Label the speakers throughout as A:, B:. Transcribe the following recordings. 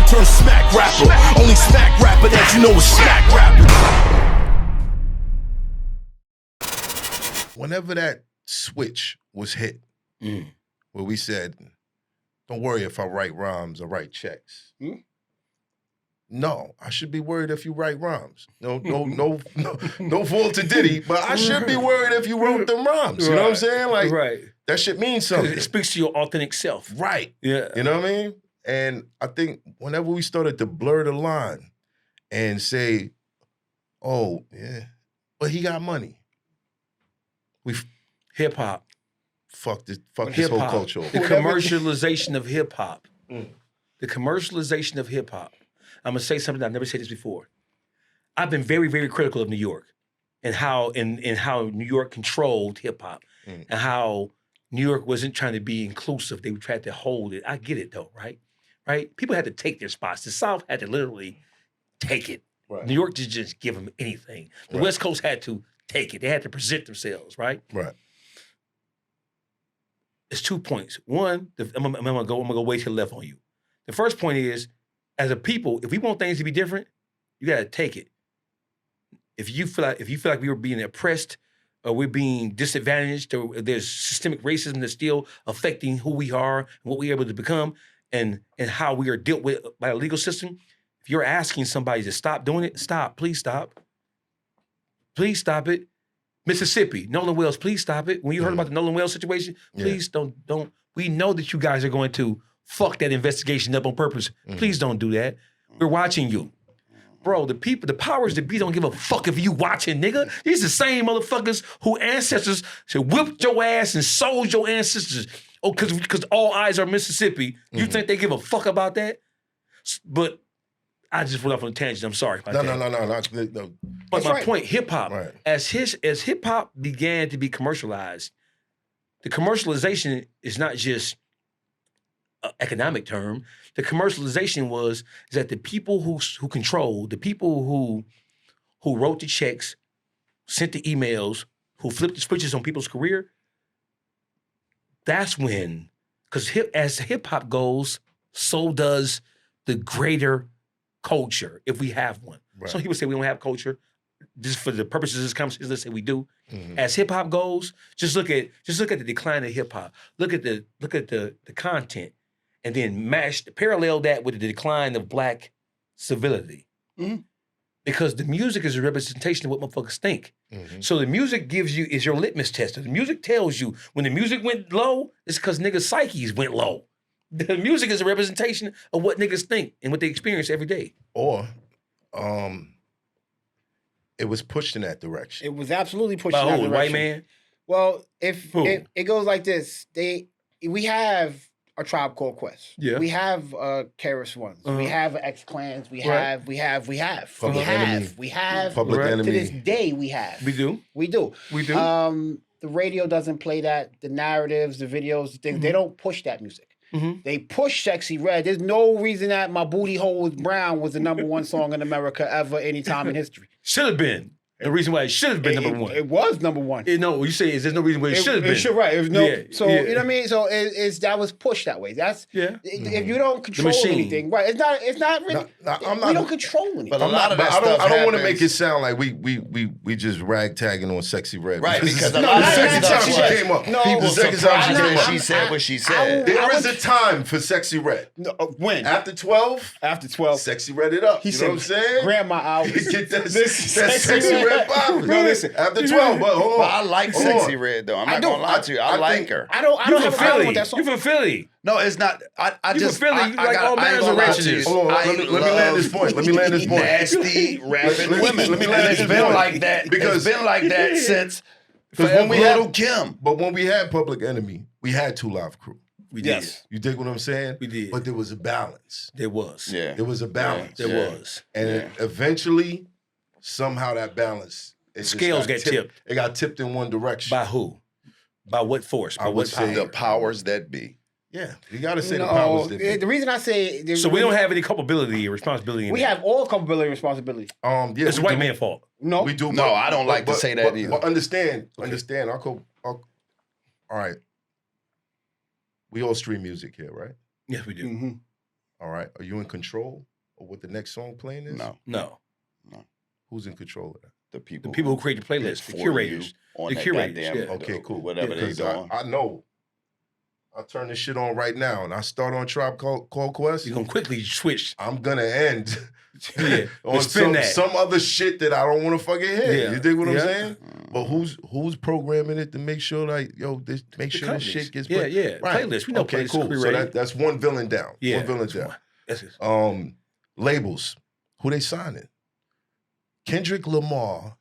A: turned smack rapper. Only smack rapper that you know is smack rapper.
B: Whenever that switch was hit, where we said, don't worry if I write rhymes or write checks. No, I should be worried if you write rhymes. No fault to Diddy, but I should be worried if you wrote them rhymes. You know what I'm saying? Like, that shit means something.
C: It speaks to your authentic self.
B: Right.
C: Yeah.
B: You know what I mean? And I think whenever we started to blur the line and say, oh, yeah, but he got money. We
C: hip hop.
B: Fuck this whole culture.
C: The commercialization of hip hop. The commercialization of hip hop. I'm gonna say something I've never said this before. I've been very, very critical of New York and how how New York controlled hip hop and how New York wasn't trying to be inclusive. They tried to hold it. I get it though, right? Right? People had to take their spots. The South had to literally take it.
B: Right.
C: New York didn't just give them anything. The West Coast had to take it. They had to present themselves, right?
B: Right.
C: It's 2 points. One, I'm gonna go way to the left on you. The first point is, as a people, if we want things to be different, you gotta take it. If you feel like we were being oppressed or we're being disadvantaged or there's systemic racism that's still affecting who we are and what we're able to become and how we are dealt with by the legal system, if you're asking somebody to stop doing it, stop. Please stop. Please stop it. Mississippi, Nolan Wells, please stop it. When you heard about the Nolan Wells situation, please don't. We know that you guys are going to fuck that investigation up on purpose. Please don't do that. We're watching you. Bro, the powers that be don't give a fuck if you watching, nigga. These the same motherfuckers who ancestors should whip your ass and sold your ancestors. Oh, because all eyes are Mississippi. You think they give a fuck about that? But I just went off on a tangent. I'm sorry about that.
B: No.
C: But my point, hip hop,
B: Right.
C: as hip hop began to be commercialized, the commercialization is not just an economic term. The commercialization is that the people who controlled, the people who wrote the checks, sent the emails, who flipped the switches on people's career. That's when, because as hip hop goes, so does the greater culture, if we have one.
B: Right.
C: Some people say we don't have culture. Just for the purposes of this conversation, let's say we do. As hip hop goes, just look at the decline of hip hop. Look at the content, and then parallel that with the decline of Black civility. Because the music is a representation of what motherfuckers think. So the music is your litmus test. The music tells you when the music went low, it's because niggas' psyches went low. The music is a representation of what niggas think and what they experience every day.
B: Or, it was pushed in that direction.
D: It was absolutely pushed in that direction.
C: White man?
D: Well, if it goes like this, we have a Tribe Called Quest.
C: Yeah.
D: We have KRS Ones. We have X-Clans. We have.
B: Public Enemy.
D: To this day, we have.
C: We do.
D: We do. The radio doesn't play that. The narratives, the videos, the things, they don't push that music. They push Sexy Red. There's no reason that My Booty Hole Was Brown was the #1 song in America ever, anytime in history.
C: Should have been. The reason why it should have been number one.
D: It was #1.
C: No, you say there's no reason why it should have been.
D: Right. It was no. So you know what I mean. So that was pushed that way. That's if you don't control anything, right? It's not really. We don't control anything.
E: But a lot of that stuff
B: I don't want to make it sound like we just ragtagging on Sexy Red.
E: Right, because
B: the second time she came up.
E: People surprised she said what she said.
B: There is a time for Sexy Red.
D: When?
B: After 12?
D: After 12.
B: Sexy Red it up.
D: He
B: You know what I'm saying?
D: Grandma out.
B: Get that Sexy Red popping.
D: No, listen.
B: After 12, but hold on.
E: But I like Sexy Red though. I'm not gonna lie to you. I like her.
D: I don't have a problem with that song.
C: You from Philly?
E: No, it's not. I
C: You
E: just
C: from Philly? You like all manners of wretchedness.
B: Hold on, let me land this point.
E: Nasty rapping women.
B: Let me land this
E: It's been
B: point.
E: like that.
B: Because
E: It's been like that since
B: when we had
E: Little Kim.
B: But when we had Public Enemy, we had Two Live Crew.
C: We did.
B: You dig what I'm saying?
C: We did.
B: But there was a balance.
C: There was.
E: Yeah.
B: There was a balance.
C: There was.
B: And eventually, somehow that balance
C: Scales got tipped.
B: It got tipped in one direction.
C: By who? By what force? By
B: I would
C: what
B: say
C: power?
E: The powers that be.
B: Yeah, you got to say the powers that be.
D: The reason I say
C: So we don't have any culpability or responsibility in
D: we
C: that.
D: have all culpability and responsibility.
B: Yeah,
C: It's a
B: we
C: white
B: do.
C: man's fault.
D: No,
B: We do.
E: No, I don't like to say that either.
B: But understand. All right. We all stream music here, right?
C: Yes, we do.
B: All right. Are you in control of what the next song playing is?
C: No.
B: Who's in control of that?
E: The people
C: who create the playlist, the curators.
E: On
C: The
E: that
C: curators,
E: goddamn,
C: yeah.
B: Okay, cool.
E: Whatever they
B: Because
E: doing.
B: I know. I'll turn this shit on right now and I start on Tribe Called Quest.
C: You're going to quickly switch.
B: I'm going to end on
C: spin
B: some other shit that I don't want to fucking hear.
C: Yeah.
B: You dig what I'm
C: Yeah.
B: saying? But who's programming it to make sure like, make sure this shit gets played?
C: Yeah.
B: Right.
C: Playlist. We know
B: okay,
C: playlists.
B: cool. So that's one villain down.
C: Yeah.
B: One villain down.
C: That's it.
B: Labels. Who they signing? Kendrick Lamar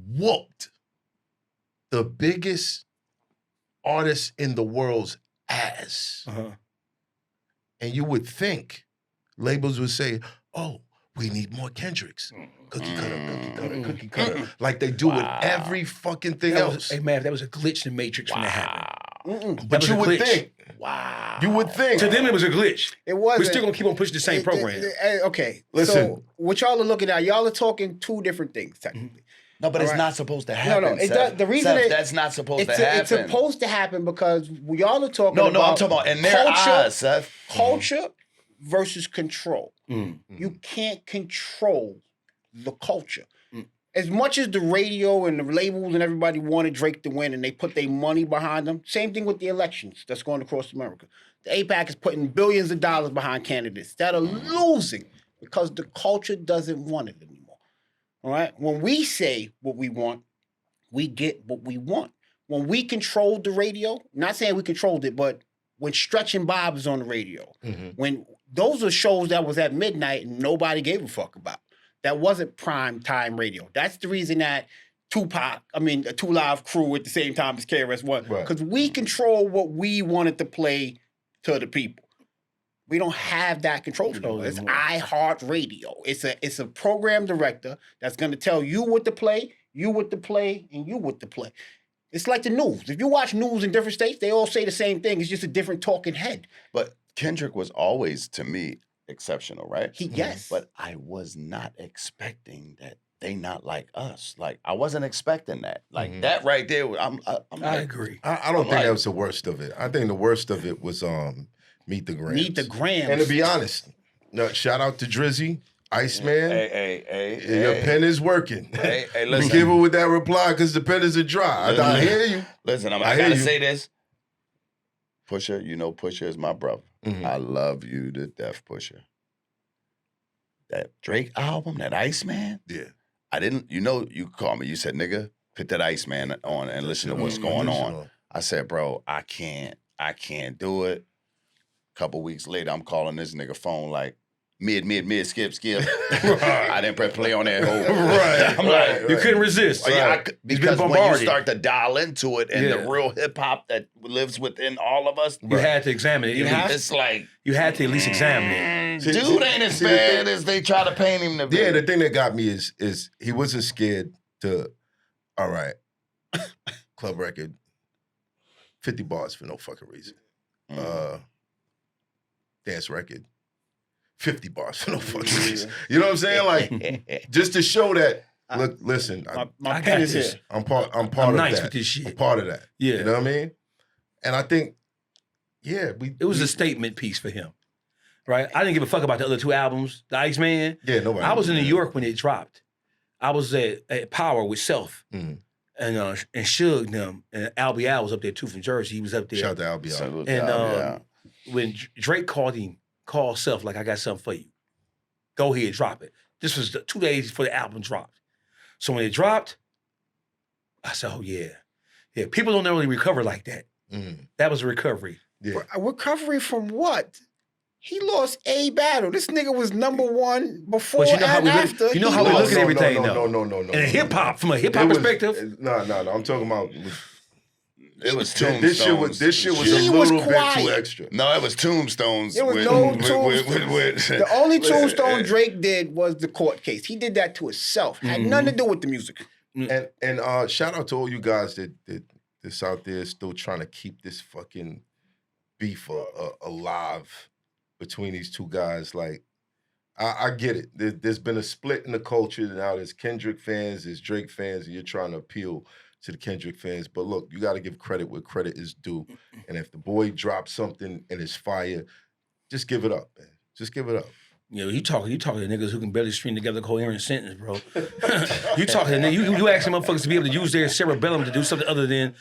B: whooped the biggest artist in the world's ass. And you would think labels would say, oh, we need more Kendricks. Cookie cutter. Like they do with every fucking thing else.
C: Hey, man, that was a glitch in the Matrix when that happened.
B: But you would think.
E: Wow.
B: You would think.
C: To them, it was a glitch.
D: It was.
C: We're still going to keep on pushing the same program.
D: Okay.
B: Listen.
D: So what y'all are looking at, y'all are talking two different things, technically.
E: No, but it's not supposed to happen.
D: No, it does. The reason
E: that's not supposed to happen.
D: It's supposed to happen because y'all are talking about.
E: No, I'm talking about in their eyes, Seth.
D: Culture versus control. You can't control the culture. As much as the radio and the labels and everybody wanted Drake to win and they put their money behind them, same thing with the elections that's going across America. The APAC is putting billions of dollars behind candidates that are losing because the culture doesn't want it anymore. All right? When we say what we want, we get what we want. When we controlled the radio, not saying we controlled it, but when Stretch and Bob is on the radio, when those are shows that was at midnight and nobody gave a fuck about. That wasn't prime time radio. That's the reason that Two Live Crew at the same time as KRS-One. Because we control what we wanted to play to the people. We don't have that control anymore. It's iHeartRadio. It's a program director that's going to tell you what to play, you what to play, and you what to play. It's like the news. If you watch news in different states, they all say the same thing. It's just a different talking head.
E: But Kendrick was always, to me, exceptional, right?
D: Yes.
E: But I was not expecting that they not like us. Like, I wasn't expecting that. Like, that right there, I
C: agree.
B: I don't think that was the worst of it. I think the worst of it was Meet the Grams.
D: Meet the Grams.
B: And to be honest, shout out to Drizzy, Iceman.
E: Hey.
B: Your pen is working.
E: Hey, listen.
B: Give it with that reply because the pen is dry. I hear you.
E: Listen, I gotta say this. Pusha, Pusha is my brother. I love you to death, Pusha. That Drake album, that Iceman.
B: Yeah.
E: I didn't, you called me. You said, nigga, put that Iceman on and listen to what's going on. I said, bro, I can't do it. Couple weeks later, I'm calling this nigga phone like, mid, skip. I didn't press play on that whole.
C: Right. I'm like, you couldn't resist.
E: Because when you start to dial into it and the real hip hop that lives within all of us,
C: you had to examine it.
E: It's like
C: you had to at least examine it.
E: Dude ain't as bad as they try to paint him to be.
B: Yeah, the thing that got me is he wasn't scared to. All right, club record, 50 bars for no fucking reason. Dance record. 50 bars for no fucking reason. You know what I'm saying? Like, just to show that, look, listen.
D: My pen is here.
B: I'm part of
C: nice
B: that.
C: with this shit.
B: I'm part of that.
C: Yeah.
B: You know what I mean? And I think,
C: it was a statement piece for him. Right? I didn't give a fuck about the other two albums, the Iceman.
B: Yeah, nobody.
C: I was in New York when it dropped. I was at Power with Self. And Suge them. And Albie Al was up there too from Jersey. He was up there.
B: Shout out to Albie Al.
C: And when Drake called Self like, I got something for you. Go ahead, drop it. This was 2 days before the album dropped. So when it dropped, I said, oh yeah. Yeah, people don't really recover like that. That was a recovery.
B: Yeah.
D: Recovery from what? He lost a battle. This nigga was number one before
C: But
D: and after.
C: You know how we look at everything, though.
B: No.
C: And hip-hop, from a hip-hop perspective.
B: No. I'm talking about...
E: It was Tombstones.
B: This shit was a little bit too extra.
E: No, it was Tombstones.
D: There was no Tombstones. The only Tombstone Drake did was the court case. He did that to himself. Had nothing to do with the music.
B: And shout out to all you guys that's out there still trying to keep this fucking beef alive between these two guys. Like, I get it. There's been a split in the culture. Now there's Kendrick fans, there's Drake fans, and you're trying to appeal to the Kendrick fans. But look, you got to give credit where credit is due. And if the boy drops something and it's fire, Just give it up, man. Just give it up.
C: You know, you talking to niggas who can barely string together a coherent sentence, bro. You talking to niggas, you asking motherfuckers to be able to use their cerebellum to do something other than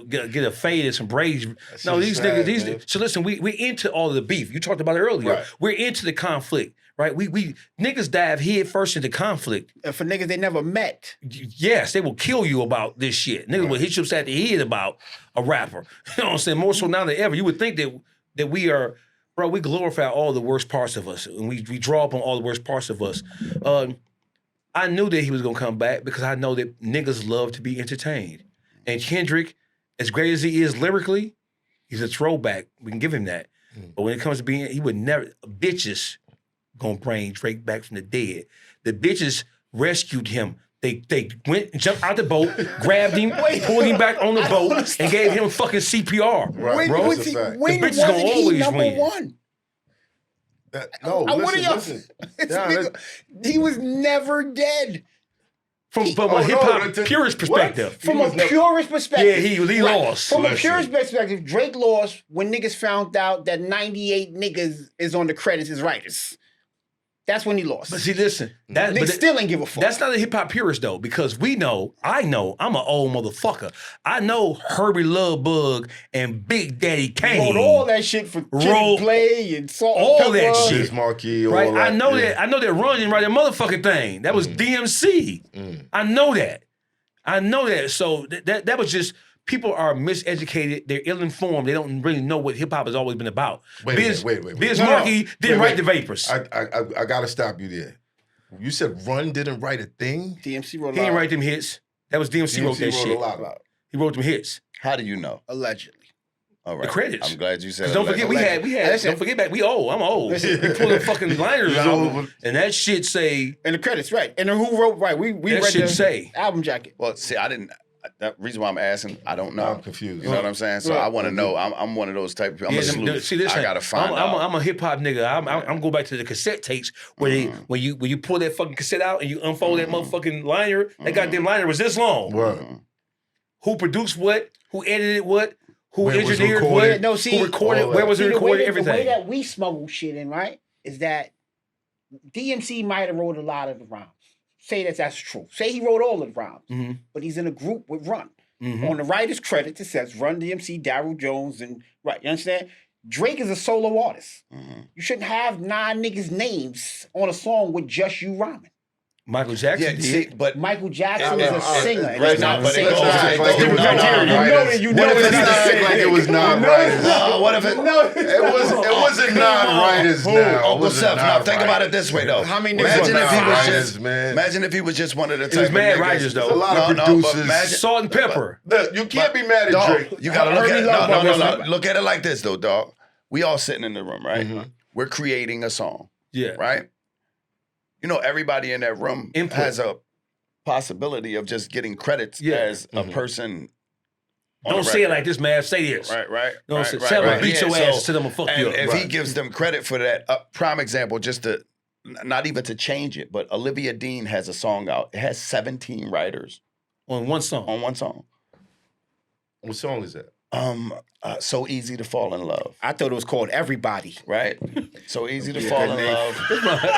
C: get a fade and some braids. No, these niggas, so listen, we're into all of the beef. You talked about it earlier.
B: Right.
C: We're into the conflict, right? We niggas dive head first into conflict.
D: And for niggas they never met.
C: Yes, they will kill you about this shit. Niggas will hit you upside the head about a rapper. You know what I'm saying? More so now than ever. You would think that we are... Bro, we glorify all the worst parts of us, and we draw up on all the worst parts of us. I knew that he was gonna come back because I know that niggas love to be entertained. And Kendrick, as great as he is lyrically, he's a throwback. We can give him that. But when it comes to being, he would never, bitches gonna bring Drake back from the dead. The bitches rescued him. They went, jumped out the boat, grabbed him, pulled him back on the boat, and gave him fucking CPR.
B: Right,
D: When
B: bro.
D: was
B: That's
D: he,
B: a fact.
D: when
C: The bitch is
D: wasn't
C: gonna
D: he
C: always
D: number
C: win.
D: one?
B: Listen.
D: This
B: Nah,
D: nigga, he was never dead.
C: From a
B: no,
C: hip-hop
B: that's-
C: purist perspective.
D: From
B: was
D: a
B: never-
D: purist perspective.
C: Yeah, he lost.
D: From a
B: Listen.
D: purist perspective, Drake lost when niggas found out that 98 niggas is on the credits as writers. That's when he lost.
C: But see, listen,
D: Niggas still ain't give a fuck.
C: That's not a hip hop purist though, because I know, I'm an old motherfucker. I know Herbie Love Bug and Big Daddy Kane.
D: wrote all that shit for Kid Play and Salt and
C: all
D: Pepper.
C: that shit.
B: Biz Markie, all
C: Right?
B: that.
C: I know
B: yeah.
C: that. I know that Run didn't write that motherfucking thing. That was DMC. I know that. So that was just, people are miseducated. They're ill-informed. They don't really know what hip-hop has always been about.
B: Wait.
C: Biz
B: No,
C: Markie didn't
B: Wait,
C: write The Vapors.
B: I gotta stop you there. You said Run didn't write a thing?
D: DMC wrote a
C: He
D: lot.
C: didn't write them hits. That was DMC wrote that shit.
B: a lot.
C: He wrote them hits.
E: How do you know?
D: Allegedly.
E: All right.
C: The credits.
E: I'm glad you said.
C: 'Cause don't forget, we had.
D: Listen.
C: Don't forget back. I'm old.
D: Listen.
C: We pulled the fucking liners out,
B: over.
C: and that shit say.
D: And the credits, right. And then who wrote, right. We
C: That
D: read
C: shit
D: the
C: say.
D: album jacket.
E: Well, see, I didn't. The reason why I'm asking, I don't know.
B: I'm confused.
E: You know what I'm saying? So I want to know. I'm one of those type of people. I'm a sleuth.
C: See, listen,
E: I gotta find out.
C: I'm a hip hop nigga. I'm going back to the cassette tapes where they when you pull that fucking cassette out and you unfold that motherfucking liner. That goddamn liner was this long.
B: Word.
C: Who produced what? Who edited what? Who
B: Where it was
C: engineered
B: recorded.
C: what?
D: No, see,
C: who recorded?
B: all
C: Where
B: that.
C: was it
D: See,
C: recorded?
D: The way
C: Everything.
D: that we smuggle shit in, right, is that DMC might have wrote a lot of the rhymes. Say that's true. Say he wrote all of the rhymes, but he's in a group with Run. On the writer's credits, it says Run-DMC, Daryl Jones, and right. You understand? Drake is a solo artist. You shouldn't have 9 niggas' names on a song with just you rhyming.
C: Michael Jackson
E: Yeah,
C: did.
E: see, but
D: Michael Jackson
B: Yeah,
D: is a singer. and
E: right
D: it's
E: now,
D: not
E: but
D: the
E: it
D: same
E: goes
D: time.
E: back
B: like it was non-writers.
D: you
B: What
D: know
B: if
D: it's
B: it's
D: not
B: not
D: the same
B: like it was
D: thing.
B: non-writers?
E: what if it?
B: It wasn't non-writers now.
E: Uncle Seth. Now think about it this way though.
D: How many
E: Imagine
D: niggas
E: if he was
B: writers,
E: just
B: man?
E: Imagine if he was just one of the
C: It
E: type
C: was
E: of
C: mad
E: niggas.
C: writers though.
B: A lot of
E: but
B: producers.
E: imagine-
C: Salt and pepper.
B: Look, you can't be mad at
E: Dog,
B: Drake.
E: you gotta look
D: Herbie
E: at it.
D: Love Bug
E: No.
D: was-
E: Look at it like this though, dog. We all sitting in the room, right? We're creating a song,
C: Yeah.
E: right? You know, everybody in that room
C: Input.
E: has a possibility of just getting credits
C: Yeah.
E: as a person. on
C: Don't
E: the
C: say it
E: record.
C: like this, man. Say this.
E: Right.
C: No,
E: right,
C: say,
E: right,
C: tell
E: right.
C: him beat
E: Yeah,
C: your
E: so-
C: ass to them and fuck you
E: And
C: up.
E: if he
B: Right.
E: gives them credit for that, prime example, just to not even to change it, but Olivia Dean has a song out. It has 17 writers
C: On one song.
E: on one song.
B: What song is that?
E: So easy to fall in love,
D: I thought it was called Everybody.
E: right? So easy to fall in
D: name.
E: love.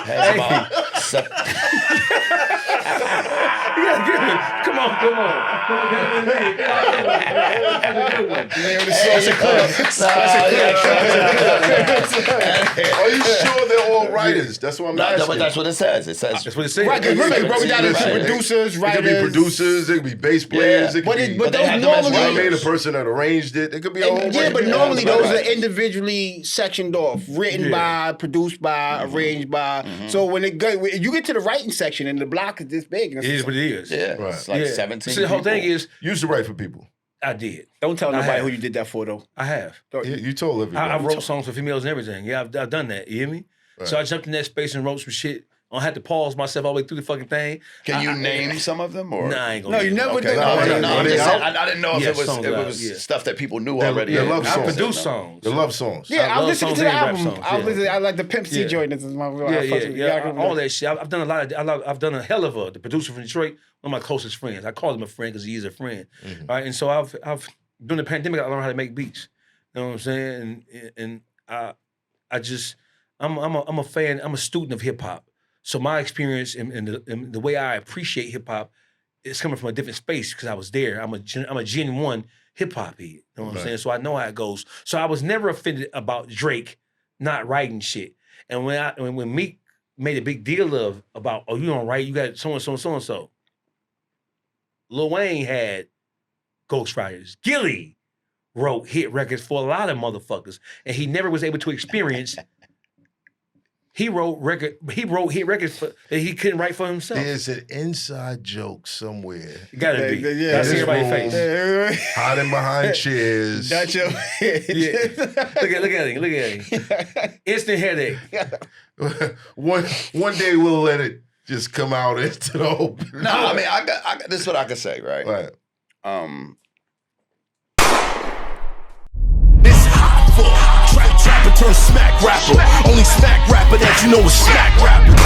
E: Has about
C: Come on.
D: That's a
B: Are you sure they're all writers? That's what I'm
E: No,
B: asking.
E: but that's what it says. It says
C: That's what it says.
D: Right, because remember, they broke it down into
E: Right.
D: producers,
B: It
D: writers.
B: could be producers, it could be bass players,
E: Yeah.
B: it could
D: But,
B: be.
D: it, but
E: they
D: those
E: have them as
B: I
D: normally,
B: mean, the person that arranged it, it could be a whole.
D: yeah, but
B: bunch of
D: normally
B: people.
D: those are individually sectioned off, written by, produced by, arranged by. So when you get to the writing section and the block is this big, and
C: It is what it is.
E: yeah,
B: Right.
E: it's like
C: Yeah.
E: 17.
C: See, the whole thing
E: people.
C: is,
B: You used to write for people.
C: I did.
D: don't tell
C: I
D: nobody
C: have.
D: who you did that for though.
C: I have.
B: You told everybody.
C: I wrote songs for females and everything. Yeah, I've done that. You hear me? So I jumped in that space and wrote some shit. I don't have to pause myself all the way through the fucking thing.
E: Can you name some of them? Or?
C: Nah, I ain't gonna
D: No,
C: do
D: you
C: that.
D: never
E: Okay.
D: did.
E: No,
B: No,
E: I'm
B: no,
E: just
B: no,
E: saying,
B: no.
E: I didn't know if
C: Yeah,
E: it was
C: songs out, yeah.
E: stuff that people knew
B: They're-
E: already.
B: they're love
C: I
B: songs.
C: produce songs.
B: The love songs.
D: Yeah, I
C: love
D: listened
C: songs
D: to the
C: and rap
D: album.
C: songs,
D: I
C: yeah.
D: listened. I like the Pimp C
C: Yeah.
D: joint. This is my
C: Yeah. All that shit. I've done a lot of. I've done a hell of the producer from Detroit. One of my closest friends. I call him a friend because he is a friend. Right, and so I've during the pandemic I learned how to make beats. You know what I'm saying? And I'm a fan. I'm a student of hip hop. So my experience and the way I appreciate hip hop is coming from a different space because I was there. I'm a Gen 1 hip hop head. You know what I'm saying? So I know how it goes. So I was never offended about Drake not writing shit. And when Meek made a big deal about you don't write, you got so and so and so and so. Lil Wayne had ghostwriters. Gilly wrote hit records for a lot of motherfuckers, and he never was able to experience. He wrote hit records that he couldn't write for himself.
B: There's an inside joke somewhere.
C: It gotta be.
D: Yeah,
C: Gotta see everybody's face.
B: Hiding behind chairs.
D: Dutchie Man.
C: Look at him. Instant headache.
B: One day we'll let it just come out into the open.
E: No, I mean, I got this is what I can say, right?
B: Right.
A: It's hot for trapper turn smack rapper. Only smack rapper that you know is smack rapper.